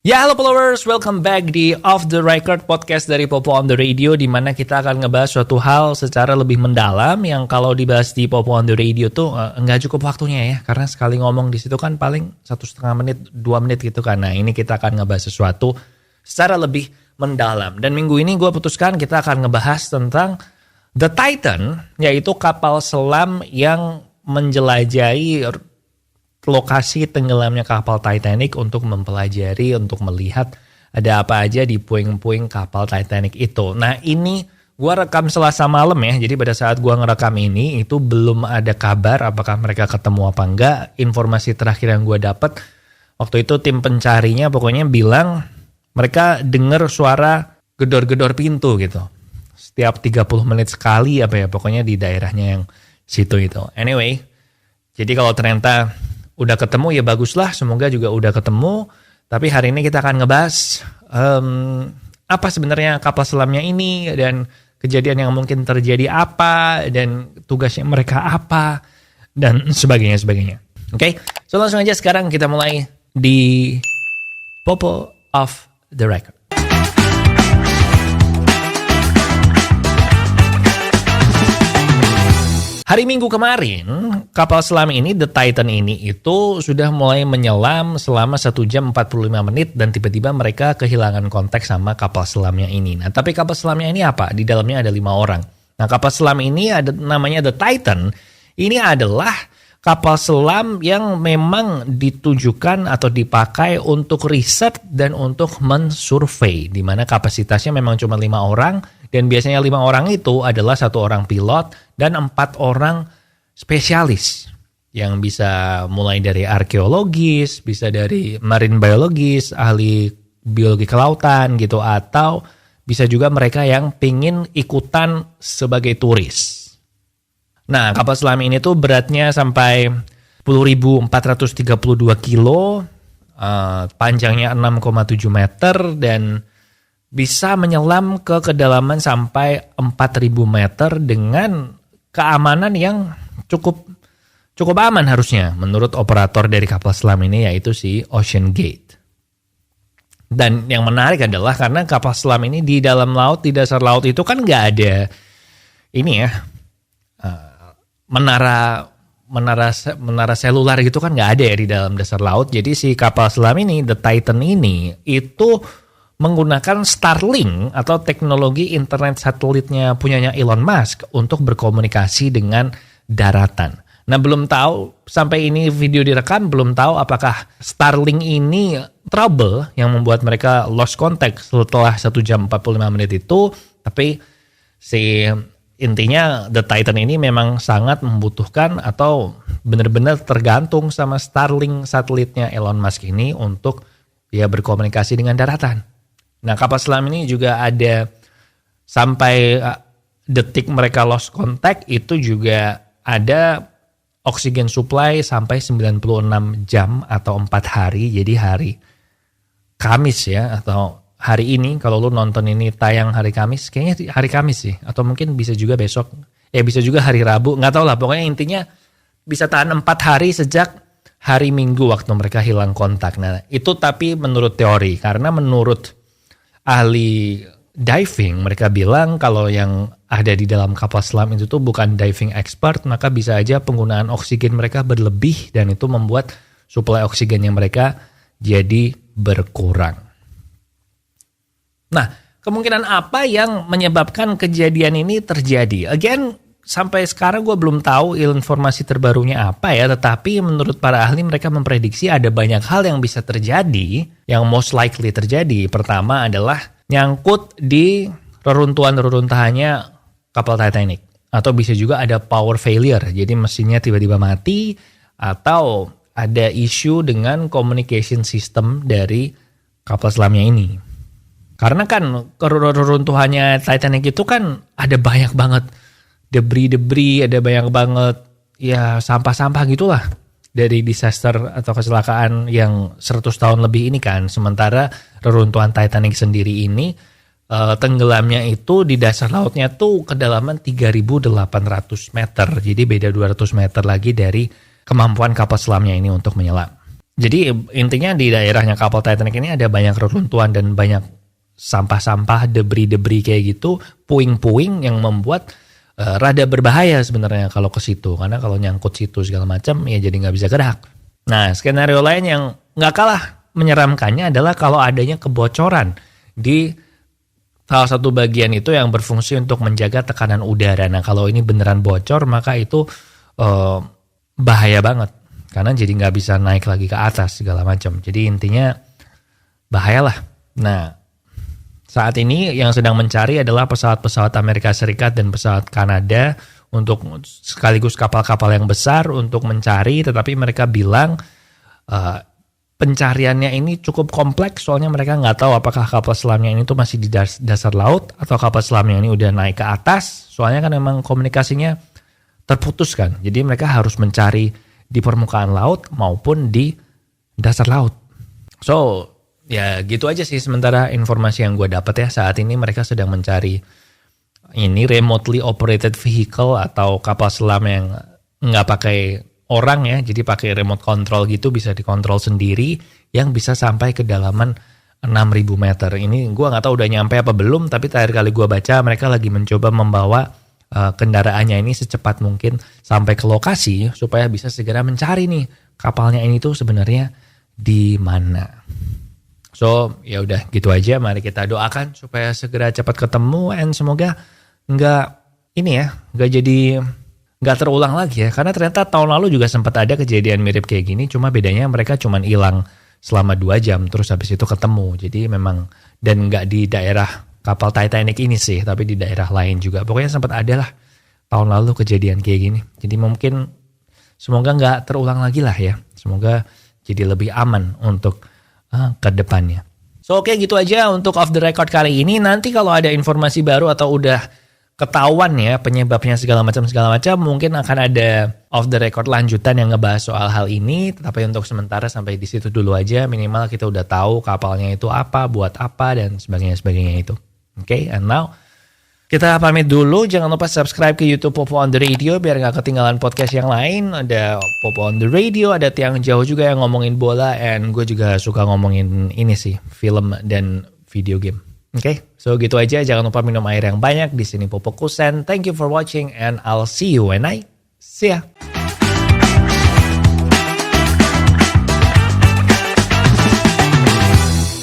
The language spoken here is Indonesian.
Ya, halo followers, welcome back di Off the Record podcast dari Popo on the Radio, di mana kita akan ngebahas suatu hal secara lebih mendalam yang kalau dibahas di Popo on the Radio tuh nggak cukup waktunya ya, karena sekali ngomong di situ kan paling 1,5 menit, 2 menit gitu kan. Nah, ini kita akan ngebahas sesuatu secara lebih mendalam. Dan minggu ini gue putuskan kita akan ngebahas tentang The Titan, yaitu kapal selam yang menjelajahi lokasi tenggelamnya kapal Titanic untuk mempelajari, untuk melihat ada apa aja di puing-puing kapal Titanic itu. Nah, ini gue rekam Selasa malam ya, jadi pada saat gue ngerekam ini itu belum ada kabar apakah mereka ketemu apa enggak. Informasi terakhir yang gue dapat waktu itu tim pencarinya pokoknya bilang mereka dengar suara gedor-gedor pintu gitu. Setiap 30 menit sekali apa ya, pokoknya di daerahnya yang situ itu. Anyway, jadi kalau ternyata udah ketemu ya baguslah, semoga juga udah ketemu. Tapi hari ini kita akan ngebahas apa sebenarnya kapal selamnya ini dan kejadian yang mungkin terjadi apa dan tugasnya mereka apa dan sebagainya. Oke, so langsung aja sekarang kita mulai di Popo Off the Record. Hari Minggu kemarin, kapal selam ini, The Titan ini, itu sudah mulai menyelam selama 1 jam 45 menit dan tiba-tiba mereka kehilangan kontak sama kapal selamnya ini. Nah, tapi kapal selamnya ini apa? Di dalamnya ada 5 orang. Nah, kapal selam ini ada namanya The Titan. Ini adalah kapal selam yang memang ditujukan atau dipakai untuk riset dan untuk mensurvey, di mana kapasitasnya memang cuma 5 orang. Dan biasanya 5 orang itu adalah 1 orang pilot dan 4 orang spesialis yang bisa mulai dari arkeologis, bisa dari marine biologis, ahli biologi kelautan gitu, atau bisa juga mereka yang pingin ikutan sebagai turis. Nah, kapal selam ini tuh beratnya sampai 10.432 kilo, panjangnya 6,7 meter dan bisa menyelam ke kedalaman sampai 4.000 meter dengan keamanan yang cukup aman harusnya menurut operator dari kapal selam ini, yaitu si Ocean Gate. Dan yang menarik adalah karena kapal selam ini di dalam laut, di dasar laut itu kan nggak ada ini ya, menara selular gitu kan nggak ada ya di dalam dasar laut. Jadi si kapal selam ini, The Titan ini, itu menggunakan Starlink atau teknologi internet satelitnya punyanya Elon Musk untuk berkomunikasi dengan daratan. Nah, belum tahu sampai ini video direkam, belum tahu apakah Starlink ini trouble yang membuat mereka lost contact setelah 1 jam 45 menit itu. Tapi intinya The Titan ini memang sangat membutuhkan atau benar-benar tergantung sama Starlink satelitnya Elon Musk ini untuk ya berkomunikasi dengan daratan. Nah, kapal selam ini juga ada sampai detik mereka lost contact itu juga ada oksigen supply sampai 96 jam atau 4 hari. Jadi hari Kamis ya, atau hari ini kalau lu nonton ini tayang hari Kamis, kayaknya hari Kamis sih, atau mungkin bisa juga besok, ya bisa juga hari Rabu, nggak tahu lah. Pokoknya intinya bisa tahan 4 hari sejak hari Minggu waktu mereka hilang kontak. Nah, itu tapi menurut teori, karena menurut ahli diving, mereka bilang kalau yang ada di dalam kapal selam itu tuh bukan diving expert, maka bisa aja penggunaan oksigen mereka berlebih dan itu membuat suplai oksigennya mereka jadi berkurang. Nah, kemungkinan apa yang menyebabkan kejadian ini terjadi? Again, sampai sekarang gue belum tahu informasi terbarunya apa ya, tetapi menurut para ahli mereka memprediksi ada banyak hal yang bisa terjadi, yang most likely terjadi. Pertama adalah nyangkut di reruntuhan-reruntuhannya kapal Titanic. Atau bisa juga ada power failure, jadi mesinnya tiba-tiba mati, atau ada isu dengan communication system dari kapal selamnya ini. Karena kan reruntuhannya Titanic itu kan ada banyak banget debris, ada banyak banget ya sampah-sampah gitulah dari disaster atau kecelakaan yang 100 tahun lebih ini kan. Sementara reruntuhan Titanic sendiri ini tenggelamnya itu di dasar lautnya tuh kedalaman 3.800 meter. Jadi beda 200 meter lagi dari kemampuan kapal selamnya ini untuk menyelam. Jadi intinya di daerahnya kapal Titanic ini ada banyak reruntuhan dan banyak sampah-sampah, debris-debris kayak gitu, puing-puing yang membuat rada berbahaya sebenarnya kalau ke situ. Karena kalau nyangkut situ segala macam ya jadi nggak bisa gerak. Nah, skenario lain yang nggak kalah menyeramkannya adalah kalau adanya kebocoran di salah satu bagian itu yang berfungsi untuk menjaga tekanan udara. Nah, kalau ini beneran bocor, maka itu bahaya banget. Karena jadi nggak bisa naik lagi ke atas segala macam. Jadi intinya bahayalah. Nah, saat ini yang sedang mencari adalah pesawat-pesawat Amerika Serikat dan pesawat Kanada untuk sekaligus kapal-kapal yang besar untuk mencari. Tetapi mereka bilang pencariannya ini cukup kompleks, soalnya mereka nggak tahu apakah kapal selamnya ini tuh masih di dasar laut atau kapal selamnya ini udah naik ke atas. Soalnya kan memang komunikasinya terputus kan. Jadi mereka harus mencari di permukaan laut maupun di dasar laut. So, ya gitu aja sih sementara informasi yang gue dapat ya. Saat ini mereka sedang mencari ini remotely operated vehicle atau kapal selam yang nggak pakai orang ya, jadi pakai remote control gitu, bisa dikontrol sendiri yang bisa sampai kedalaman 6.000 meter. Ini gue nggak tahu udah nyampe apa belum, tapi terakhir kali gue baca mereka lagi mencoba membawa kendaraannya ini secepat mungkin sampai ke lokasi supaya bisa segera mencari nih kapalnya ini tuh sebenarnya di mana. So ya udah gitu aja, mari kita doakan supaya segera cepat ketemu and semoga nggak terulang lagi ya, karena ternyata tahun lalu juga sempat ada kejadian mirip kayak gini, cuma bedanya mereka cuman hilang selama 2 jam terus habis itu ketemu. Jadi memang, dan nggak di daerah kapal Titanic ini sih, tapi di daerah lain juga. Pokoknya sempat ada lah tahun lalu kejadian kayak gini. Jadi mungkin semoga nggak terulang lagi lah ya, semoga jadi lebih aman untuk ke depannya. So oke, gitu aja untuk Off The Record kali ini. Nanti kalau ada informasi baru atau udah ketahuan ya penyebabnya segala macam, mungkin akan ada Off The Record lanjutan yang ngebahas soal hal ini. Tapi untuk sementara sampai di situ dulu aja, minimal kita udah tahu kapalnya itu apa, buat apa, dan sebagainya itu. Oke, and now kita pamit dulu. Jangan lupa subscribe ke YouTube Popo on the Radio biar gak ketinggalan podcast yang lain. Ada Popo on the Radio, ada Tiang Jauh juga yang ngomongin bola, and gue juga suka ngomongin ini sih, film dan video game. Oke, so gitu aja. Jangan lupa minum air yang banyak. Di sini Popo Kusen. Thank you for watching and I'll see you when I see ya.